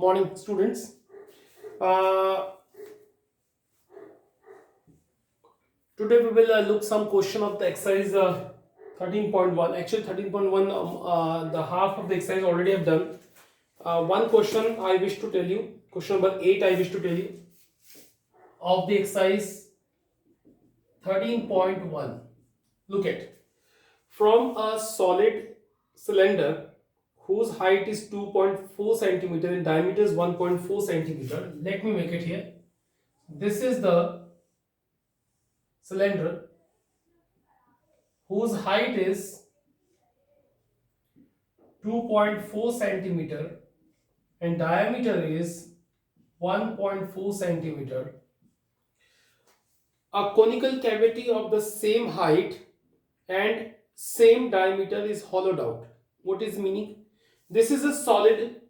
morning, students. Uh, Today we will look some question of the exercise 13.1. Actually, 13.1, the half of the exercise already have done. One question I wish to tell you. Question number 8 I wish to tell you of the exercise 13.1. Look at, from a solid cylinder whose height is 2.4 centimeter and diameter is 1.4 centimeter. Let me make it here. This is the cylinder whose height is 2.4 centimeter and diameter is 1.4 centimeter. A conical cavity of the same height and same diameter is hollowed out. What is meaning? This is a solid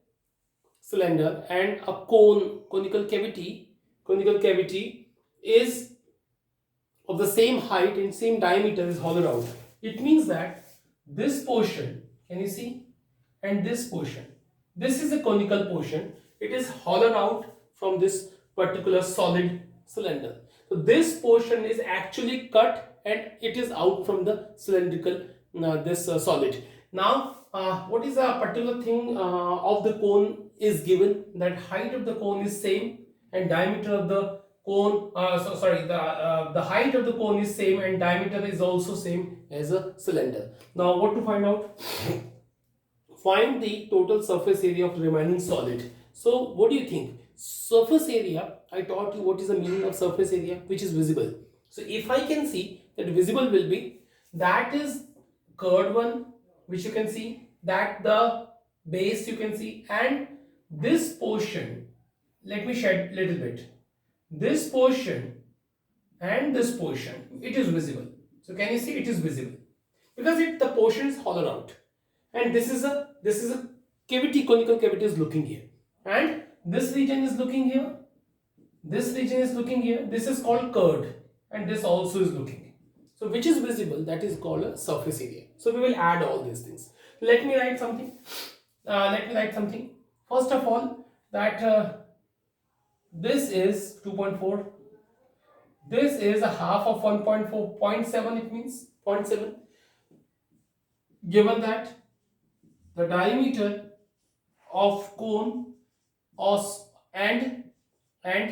cylinder and a conical cavity is of the same height and same diameter is hollowed out. It means that this portion, can you see, and this portion, this is a conical portion, it is hollowed out from this particular solid cylinder. So this portion is actually cut and it is out from the cylindrical solid. Now what is a particular thing of the cone is given, that height of the cone is same and diameter of the cone the height of the cone is same and diameter is also same as a cylinder. Now what to find out? Find the total surface area of the remaining solid. So what do you think? Surface area, I taught you what is the meaning of surface area, which is visible. So if I can see that visible will be, that is curved one, which you can see, that the base you can see, and this portion, let me shed little bit, this portion and this portion, it is visible. So can you see it is visible because the portion is hollowed out, and this is a cavity, conical cavity is looking here, and this region is looking here, this region is looking here, this is called curved, and this also is looking here. So which is visible, that is called a surface area. So we will add all these things. Let me write something. First of all, that this is 2.4. This is a half of 1.4, 0.7, it means 0.7. Given that the diameter of cone and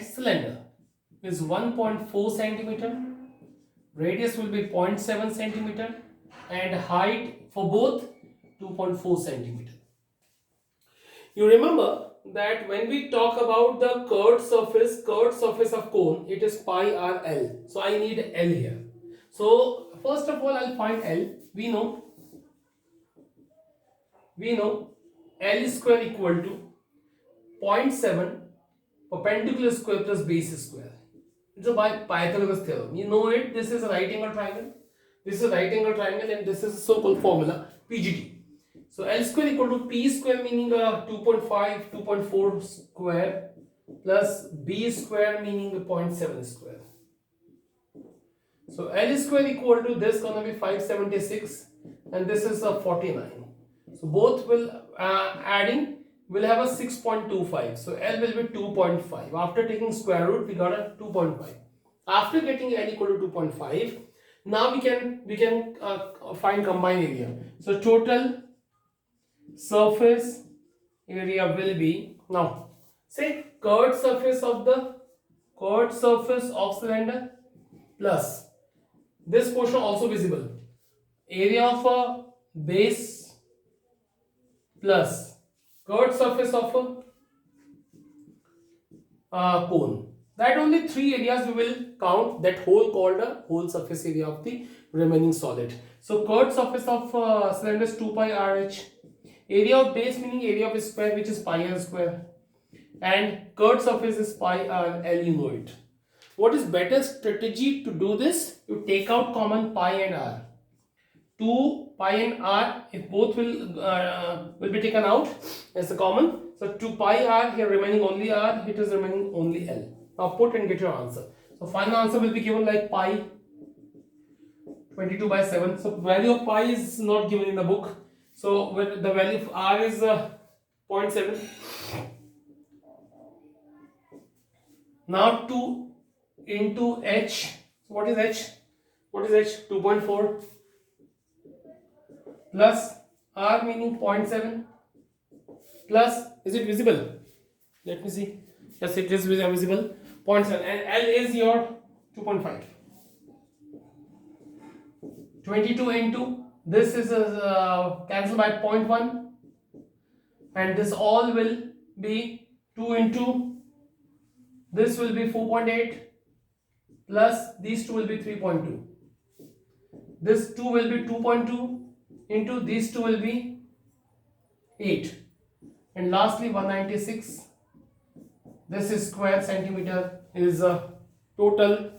cylinder is 1.4 centimeter, radius will be 0.7 centimeter, and height for both 2.4 centimeter. You remember that when we talk about the curved surface of cone, it is pi r L. So I need L here. So first of all, I'll find L. We know L square equal to 0.7 perpendicular square plus base square. It's a by Pythagoras theorem. You know it. This is a right angle triangle. This is a right angle triangle, and this is a so-called formula PGT. So L square equal to P square, meaning 2.4 square plus B square, meaning 0.7 square. So L square equal to this gonna be 576 and this is 49. So both will adding will have a 6.25. So L will be 2.5. After taking square root, we got a 2.5. After getting L equal to 2.5, now we can find combined area. So total surface area will be, now say curved surface of cylinder plus this portion also visible, area of a base plus curved surface of a cone. That only three areas we will count, that whole called a whole surface area of the remaining solid. So curved surface of cylinder is 2 pi RH. Area of base, meaning area of square, which is pi r square, and curved surface is pi r L, you know it. What is better strategy to do this? You take out common pi and r. 2 pi and r, if both will be taken out as a common. So 2 pi r here remaining only r, it is remaining only L. Now put and get your answer. So final answer will be given like pi 22/7. So value of pi is not given in the book. So when the value of r is 0.7 Now 2 into H. So what is H? What is H? 2.4 plus R meaning 0.7 plus, is it visible? Let me see. Yes, it is visible. 0.7 and L is your 2.5. 22 into this is cancelled by 0.1 and this all will be 2 into this will be 4.8 plus these two will be 3.2. This 2 will be 2.2 into these two will be 8 and lastly 196. This is square centimeter is total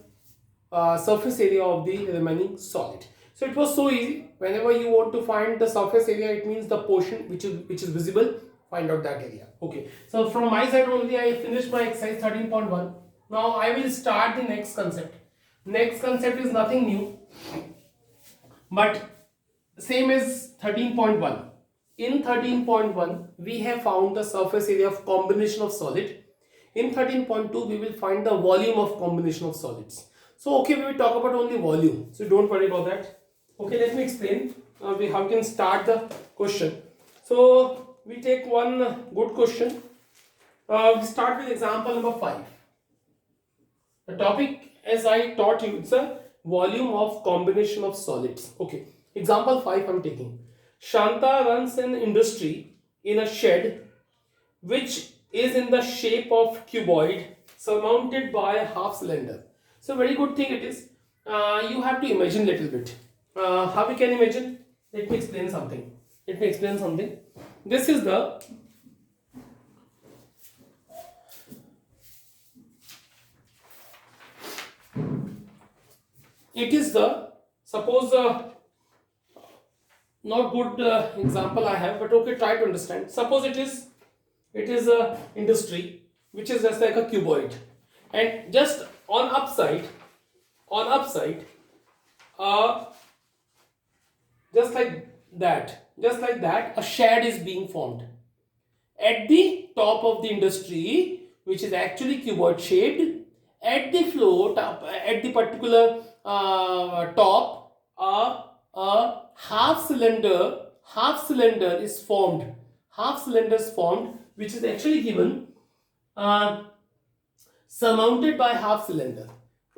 surface area of the remaining solid. So it was so easy. Whenever you want to find the surface area, it means the portion which is visible. Find out that area. Okay. So from my side only, I finished my exercise 13.1. Now I will start the next concept. Next concept is nothing new, but same as 13.1. In 13.1, we have found the surface area of combination of solid. In 13.2, we will find the volume of combination of solids. So, okay, we will talk about only volume. So, don't worry about that. Okay, let me explain how we can start the question. So, we take one good question. We start with example number 5. The topic, as I taught you, it's a volume of combination of solids. Okay, example 5 I'm taking. Shanta runs an industry in a shed which is in the shape of cuboid surmounted by a half cylinder. So very good thing it is. You have to imagine a little bit. How we can imagine? Let me explain something. This is the suppose not good example I have, but okay, try to understand. Suppose it is a industry which is just like a cuboid, and just on upside just like that a shed is being formed at the top of the industry, which is actually cuboid shaped. At the floor top, at the particular top, a half cylinder is formed. Half cylinder is formed, which is actually given surmounted by half cylinder.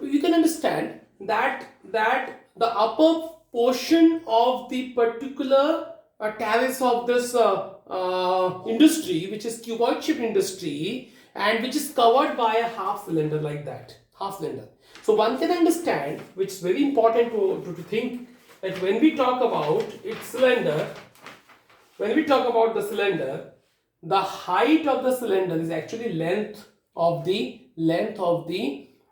You can understand that the upper portion of the particular terrace of this industry, which is cuboid shaped industry, and which is covered by a half cylinder like that, half cylinder. So one can understand, which is very important to think, that when we talk about its cylinder, when we talk about the cylinder, the height of the cylinder is actually length of the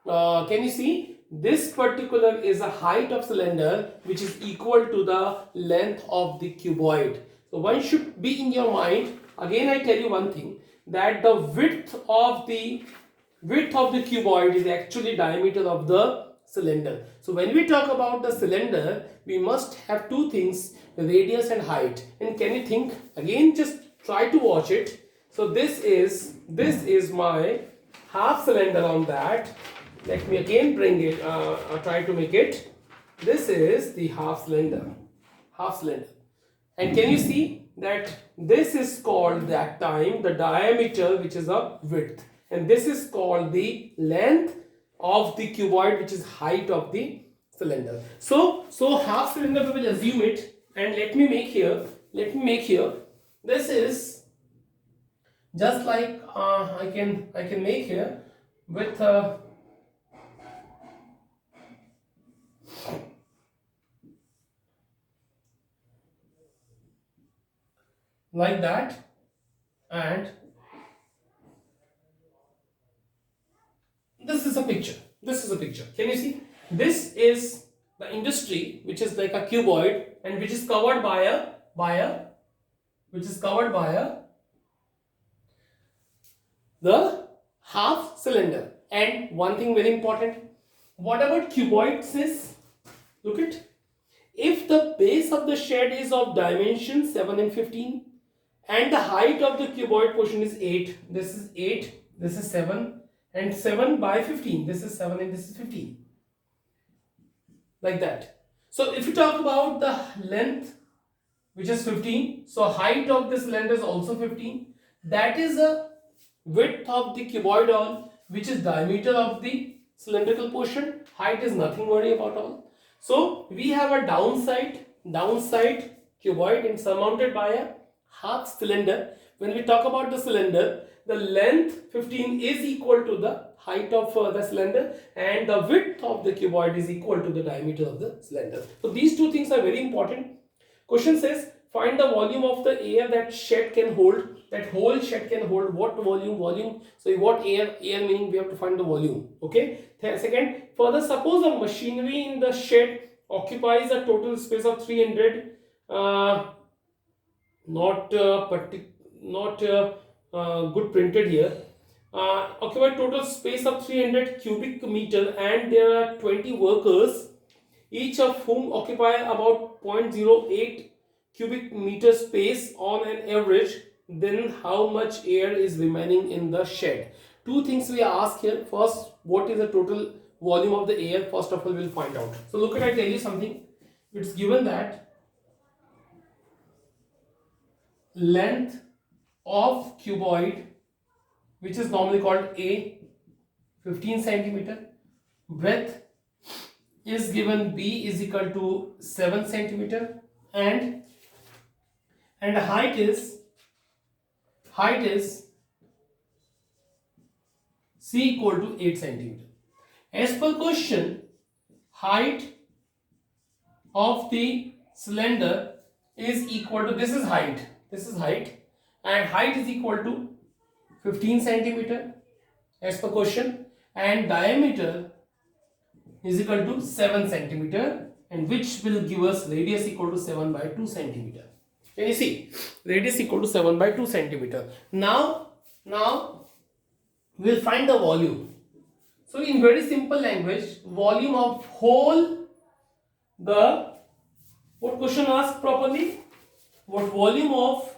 can you see, this particular is a height of cylinder which is equal to the length of the cuboid. So one should be in your mind, again I tell you one thing, that the width of the cuboid is actually diameter of the cylinder. So when we talk about the cylinder, we must have two things, radius and height. And can you think again, just try to watch it. So this is my half cylinder on that. Let me again bring it, try to make it. This is the half cylinder. And can you see that this is called that time the diameter, which is a width, and this is called the length of the cuboid, which is height of the cylinder. So half cylinder, we will assume it, and let me make here. This is just like I can make here with like that, and this is a picture. Can you see? This is the industry, which is like a cuboid, and which is covered by the half cylinder. And one thing very important, what about cuboids is, look it, if the base of the shed is of dimension 7 and 15, and the height of the cuboid portion is 8, this is 8, this is 7, and 7 by 15. This is 7 and this is 15. Like that. So if you talk about the length, which is 15, so height of this cylinder is also 15. That is the width of the cuboid, which is diameter of the cylindrical portion. Height is nothing worry about all. So we have a downside cuboid and surmounted by a half cylinder. When we talk about the cylinder, the length 15 is equal to the height of the cylinder, and the width of the cuboid is equal to the diameter of the cylinder. So these two things are very important. Question says find the volume of the air that shed can hold. That whole shed can hold what volume? So what air meaning we have to find the volume. Okay. Second, further suppose a machinery in the shed occupies a total space of 300 not good printed here. Occupy total space of 300 cubic meter, and there are 20 workers, each of whom occupy about 0.08 cubic meter space on an average. Then how much air is remaining in the shed? Two things we ask here. First, what is the total volume of the air? First of all, we'll find out. So look at, I tell you something. It's given that length of cuboid, which is normally called A, 15 centimeter. Breadth is given B is equal to 7 centimeter, and height is C equal to 8 centimeter. As per question, height of the cylinder is equal to, this is height, and height is equal to 15 centimeter as per question, and diameter is equal to 7 centimeter, and which will give us radius equal to 7 by 2 centimeter. Can you see? Radius equal to 7 by 2 centimeter. Now we'll find the volume. So in very simple language, volume of whole the, what question asked properly? What volume of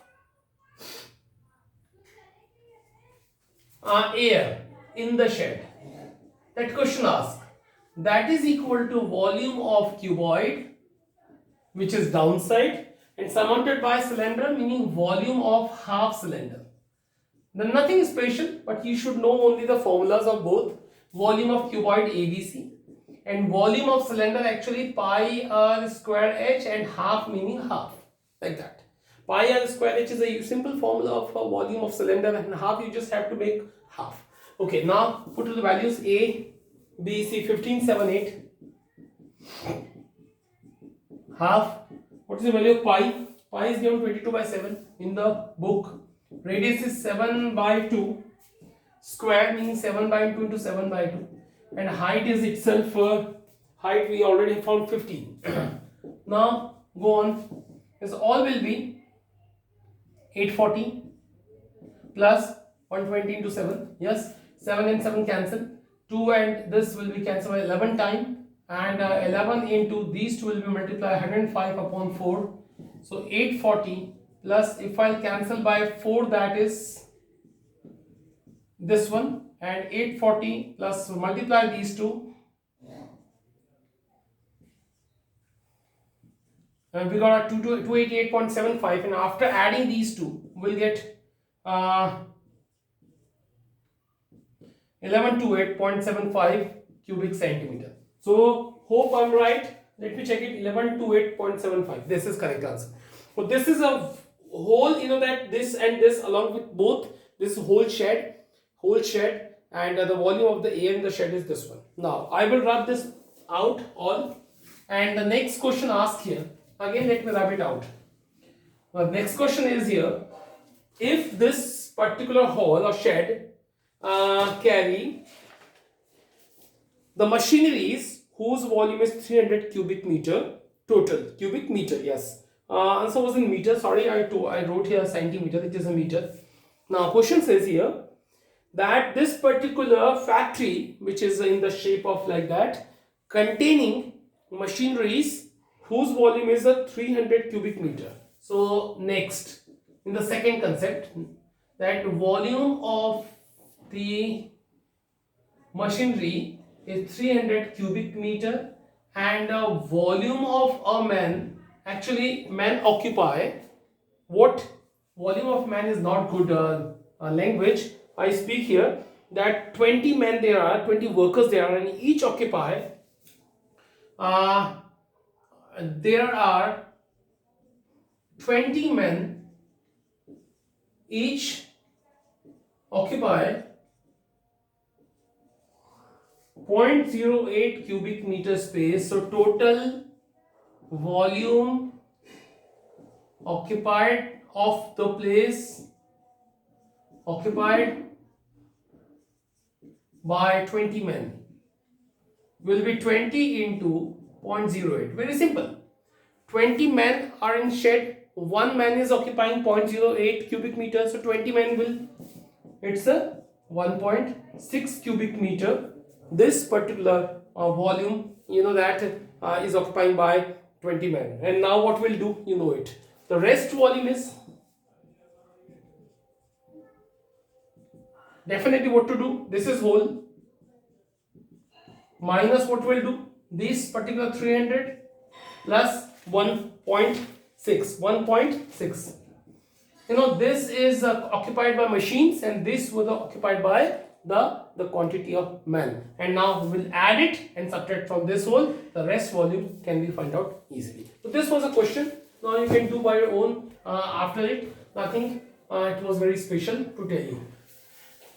air in the shed? That question asked. That is equal to volume of cuboid, which is downside, and surmounted by cylinder, meaning volume of half cylinder. Then nothing special, but you should know only the formulas of both. Volume of cuboid ABC, and volume of cylinder actually pi r square h, and half meaning half, like that. Pi r square h is a simple formula of volume of cylinder, and half you just have to make half. Okay, now put to the values A, B, C, 15, 7, 8. Half, what is the value of pi? Pi is given 22 by 7 in the book. Radius is 7 by 2. Square meaning 7 by 2 into 7 by 2. And height is itself, height we already found 15. Now go on. This all will be 840 plus 120 into 7. Yes, 7 and 7 cancel. 2 and this will be cancelled by 11 time, and 11 into these two will be multiplied 105 upon 4. So 840 plus, if I'll cancel by 4, that is this one, and 840 plus multiply these two, and we got a 288.75, and after adding these two we'll get 1128.75 cubic centimeter. So hope I'm right. Let me check it. 1128.75. This is correct answer. So this is a whole, that this and this along with both, this whole shed, and the volume of the air in the shed is this one. Now I will rub this out all, and the next question asked here. Again, let me rub it out. The next question is here: if this particular hall or shed carry the machineries whose volume is 300 cubic meter total, cubic meter, yes, answer was in meter, sorry, I wrote here centimeter, it is a meter. Now question says here that this particular factory, which is in the shape of like that, containing machineries whose volume is a 300 cubic meter. So next, in the second concept, that volume of the machinery is 300 cubic meter, and volume of a man, actually man occupy, what volume of man is not good language. I speak here that 20 men there are, 20 workers there are, and each occupy, there are 20 men, each occupy 0.08 cubic meter space. So total volume occupied of the place occupied by 20 men will be 20 into 0.08. Very simple. 20 men are in shed, one man is occupying 0.08 cubic meter, so 20 men will, it's a 1.6 cubic meter. This particular volume, you know, that is occupying by 20 men. And now what we'll do, you know it. The rest volume is definitely what to do. This is whole minus what we'll do, this particular 300 plus 1.6. You know, this is occupied by machines, and this was occupied by the quantity of men. And now we will add it and subtract from this whole. The rest volume can be found out easily. So this was a question. Now you can do by your own after it. Nothing it was very special to tell you.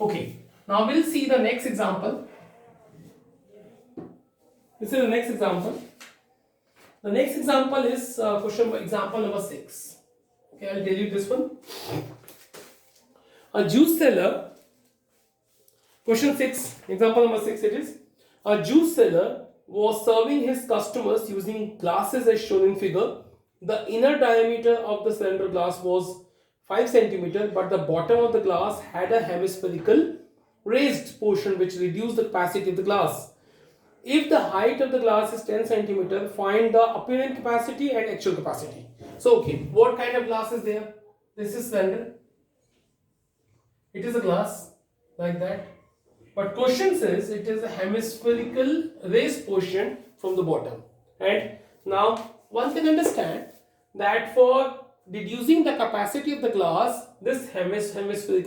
Okay, now we'll see the next example. This is the next example. The next example is example number 6. Okay, I'll tell you this one. A juice seller, question 6, example number 6 it is. A juice seller was serving his customers using glasses as shown in figure. The inner diameter of the cylinder glass was 5 cm, but the bottom of the glass had a hemispherical raised portion which reduced the capacity of the glass. If the height of the glass is 10 cm, find the apparent capacity and actual capacity. So, okay, what kind of glass is there? This is cylinder. It is a glass like that. But question says it is a hemispherical raised portion from the bottom. And now one can understand that for deducing the capacity of the glass, this hemisphere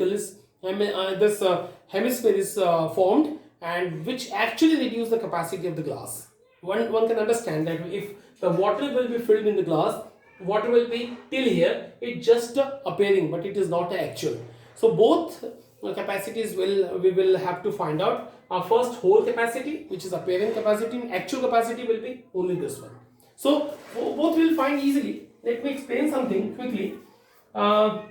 is formed, and which actually reduce the capacity of the glass. One can understand that if the water will be filled in the glass, water will be till here, it's just appearing, but it is not actual. So both capacities we will have to find out. Our first whole capacity, which is apparent capacity, and actual capacity will be only this one. So both will find easily. Let me explain something quickly. The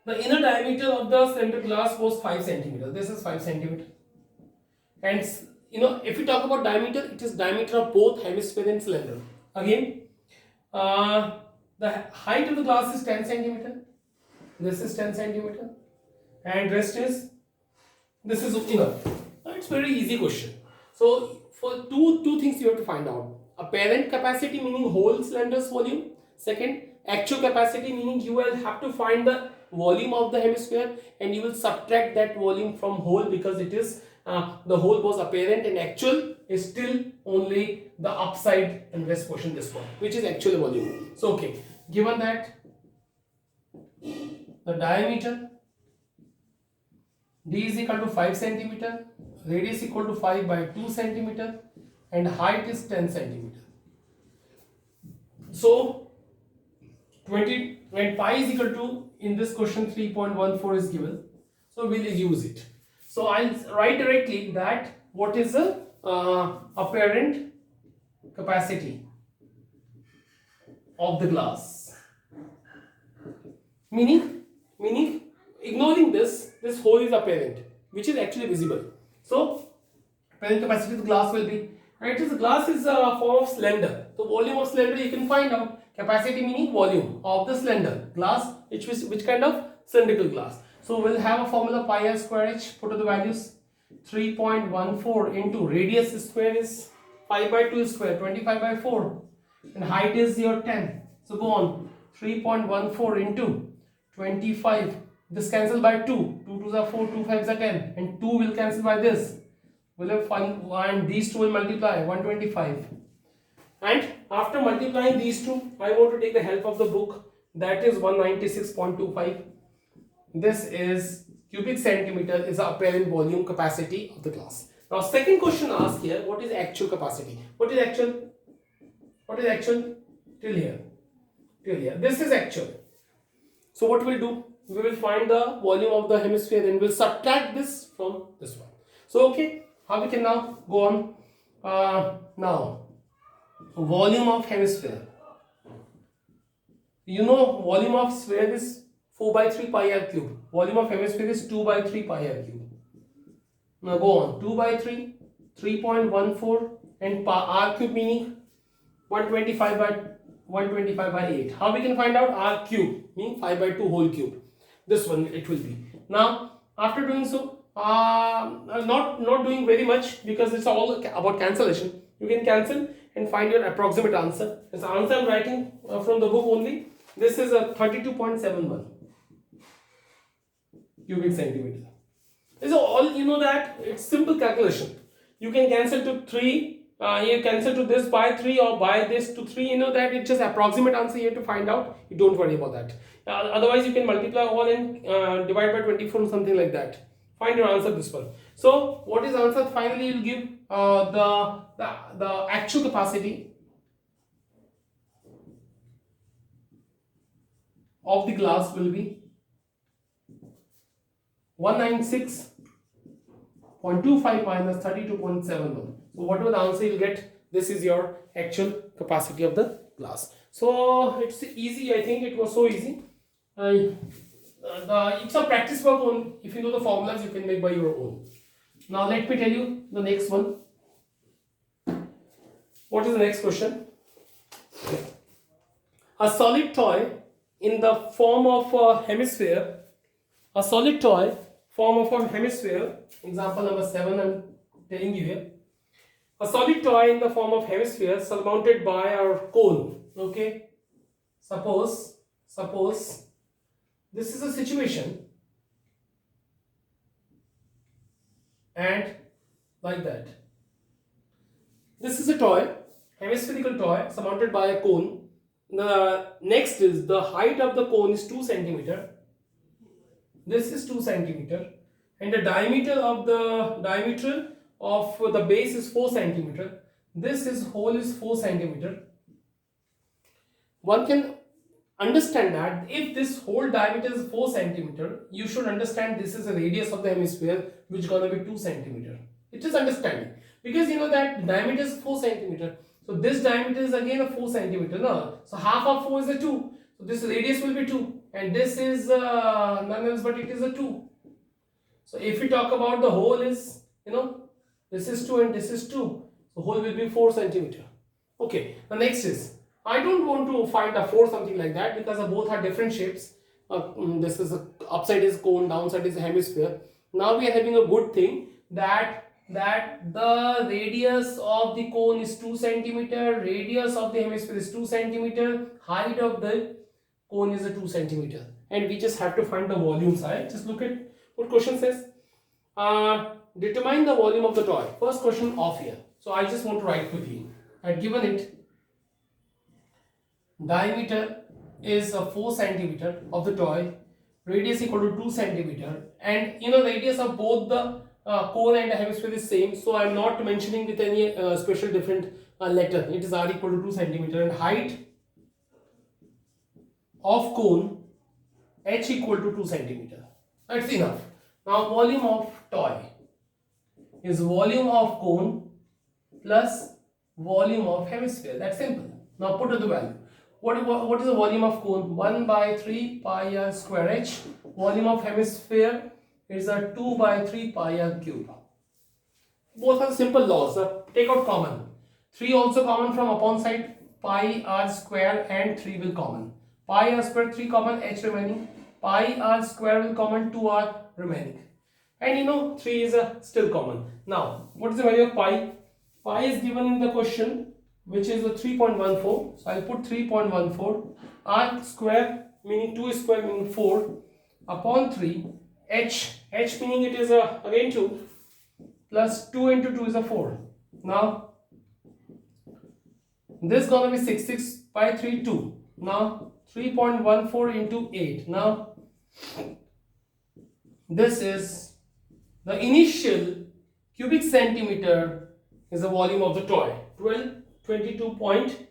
inner diameter of the cylinder glass was 5 cm. This is 5 cm. And you know, if we talk about diameter, it is diameter of both hemisphere and cylinder. Again, the height of the glass is 10 cm. This is 10 cm. And rest is, this is inner. It's very easy question. So for two things you have to find out. Apparent capacity meaning whole cylinder's volume. Second, actual capacity meaning you will have to find the volume of the hemisphere and you will subtract that volume from whole, because it is the whole was apparent and actual is still only the upside and rest portion, this one, which is actual volume. So okay, given that the diameter D is equal to 5 cm, radius equal to 5 by 2 cm, and height is 10 cm. So 20 when pi is equal to, in this question 3.14 is given, so we'll use it. So I'll write directly that what is the apparent capacity of the glass, meaning ignoring this hole is apparent, which is actually visible. So apparent capacity of the glass will be, right, the glass is a form of cylinder, so volume of cylinder you can find out. Capacity meaning volume of the cylinder glass, which kind of cylindrical glass. So we'll have a formula pi r square h, put the values. 3.14 into radius square is 5 by 2 square, 25 by 4, and height is your 10. So go on, 3.14 into 25, this cancel by 2, 2 2s are 4, 2 5s are 10, and 2 will cancel by this. will have fun, and these two will multiply 125. And after multiplying these two, I want to take the help of the book, that is 196.25. This is cubic centimeter is the apparent volume capacity of the glass. Now second question asked here, what is actual capacity? What is actual? What is actual? Till here. Till here. This is actual. So what we'll do? We will find the volume of the hemisphere and we'll subtract this from this one. So okay, how we can now go on? Now, volume of hemisphere. You know, volume of sphere is 4 by 3 pi r cube. Volume of hemisphere is 2 by 3 pi r cube. Now go on. 2 by 3, 3.14, and r cube meaning 125 by 8. How we can find out r cube? Meaning 5 by 2 whole cube. This one it will be. Now after doing so, not doing very much because it's all about cancellation. You can cancel and find your approximate answer. This answer I'm writing from the book only. This is a 32.71 cubic centimeter. This is all, you know that it's simple calculation. You can cancel to 3. You cancel to this by 3 or by this to 3. You know that it's just approximate answer you have to find out. You don't worry about that. Otherwise you can multiply all and divide by 24 or something like that. Find your answer this one. So what is answer? Finally you'll give the actual capacity of the glass will be 196.25 minus 32.71. So whatever the answer you'll get, this is your actual capacity of the glass. So it's easy. I think it was so easy. It's a practice work only. If you know the formulas, you can make by your own. Now let me tell you the next one. What is the next question? A solid toy in the form of a hemisphere. A solid toy form of a hemisphere. Example number 7 I'm telling you here. A solid toy in the form of hemisphere surmounted by our cone. Okay. Suppose this is a situation and like that. This is a toy, hemispherical toy surmounted by a cone. The next is the height of the cone is 2 centimeter. This is 2 centimeter, and the diameter of the base is 4 centimeter. This hole is 4 centimeter. One can understand that if this whole diameter is 4 centimeter, you should understand this is the radius of the hemisphere, which is gonna be 2 centimeter. It is understanding because you know that diameter is 4 centimeter. So this diameter is again a 4 centimeter. No, so half of 4 is a 2. So this radius will be 2, and this is none else but it is a 2. So if we talk about the hole is, you know, this is 2 and this is 2. So whole will be 4 centimeter. Okay. The next is, I don't want to find a 4 something like that because both are different shapes. This is upside is cone, downside is a hemisphere. Now we are having a good thing that the radius of the cone is 2 centimeter, radius of the hemisphere is 2 centimeter, height of the cone is a 2 centimeter, and we just have to find the volume side. Just look at what question says. Determine the volume of the toy. First question off here. So I just want to write quickly. I've given it. Diameter is a 4 centimeter of the toy. Radius equal to 2 centimeter, and you know radius of both the cone and the hemisphere is same. So I am not mentioning with any special different letter. It is r equal to 2 centimeter, and height of cone h equal to 2 centimeter. That's enough. Now volume of toy is volume of cone plus volume of hemisphere. That's simple. Now put to the value. What is the volume of cone? 1 by 3 pi r square h. Volume of hemisphere is a 2 by 3 pi r cube. Both are simple laws. Take out common. 3 also common from upon side. Pi r square and 3 will common. Pi r square 3 common, h remaining. Pi r square will common, 2 r remaining. And you know 3 is still common. Now what is the value of pi? Pi is given in the question, which is a 3.14. So I'll put 3.14. R square meaning 2 square meaning 4 upon 3. H meaning it is again 2. plus 2 into 2 is a 4. Now this is gonna be 6 by 3 2. Now 3.14 into 8. Now this is the initial cubic centimeter is the volume of the toy. 22 point.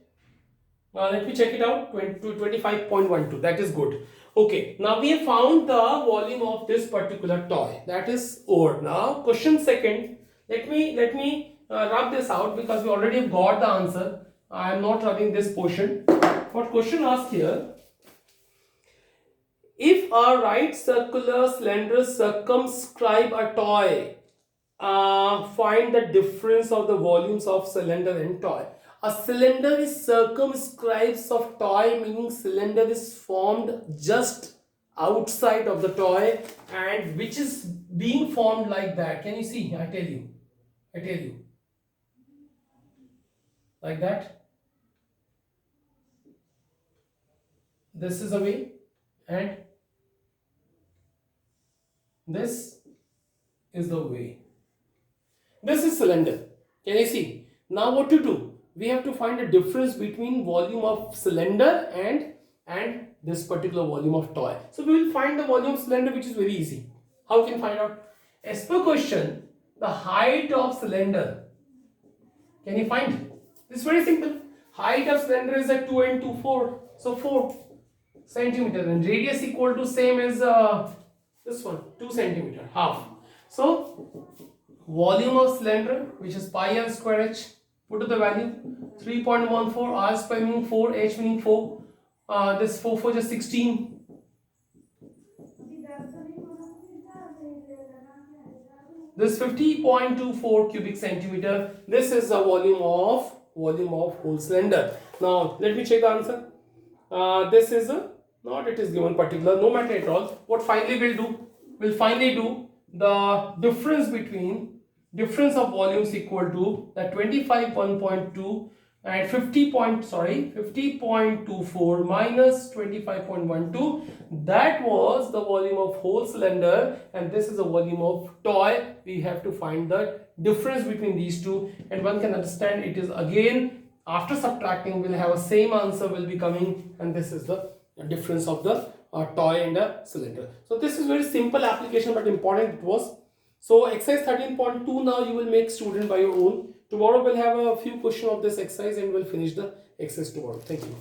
Let me check it out. 25.12. That is good. Okay. Now we have found the volume of this particular toy. That is over. Now question second. Let me rub this out because we already have got the answer. I am not rubbing this portion. What question asked here? If a right circular cylinder circumscribe a toy, find the difference of the volumes of cylinder and toy. A cylinder is circumscribes of toy, meaning cylinder is formed just outside of the toy, and which is being formed like that. Can you see? I tell you. Like that. This is a way, and this is the way. This is cylinder. Can you see? Now what to do? We have to find a difference between volume of cylinder and this particular volume of toy. So we will find the volume of cylinder, which is very easy. How we can find out? As per question, the height of cylinder. Can you find? It's very simple. Height of cylinder is at 2 and 2, 4. So 4 centimeter, and radius equal to same as this one, 2 centimeter, half. So volume of cylinder, which is pi r square h, put to the value 3.14, r square meaning 4, h meaning 4. This 4 just 16. This 50.24 cubic centimeter. This is the volume of whole cylinder. Now let me check the answer. This is not it is given particular, no matter at all. What finally we'll do? We'll finally do the difference of volumes equal to the 25.2 and 50.24 minus 25.12. That was the volume of whole cylinder, and this is the volume of toy. We have to find the difference between these two, and one can understand it is again after subtracting we'll have a same answer will be coming, and this is the difference of the toy and the cylinder. So this is very simple application, but important it was. So exercise 13.2 now you will make student by your own. Tomorrow we'll have a few questions of this exercise and we'll finish the exercise tomorrow. Thank you.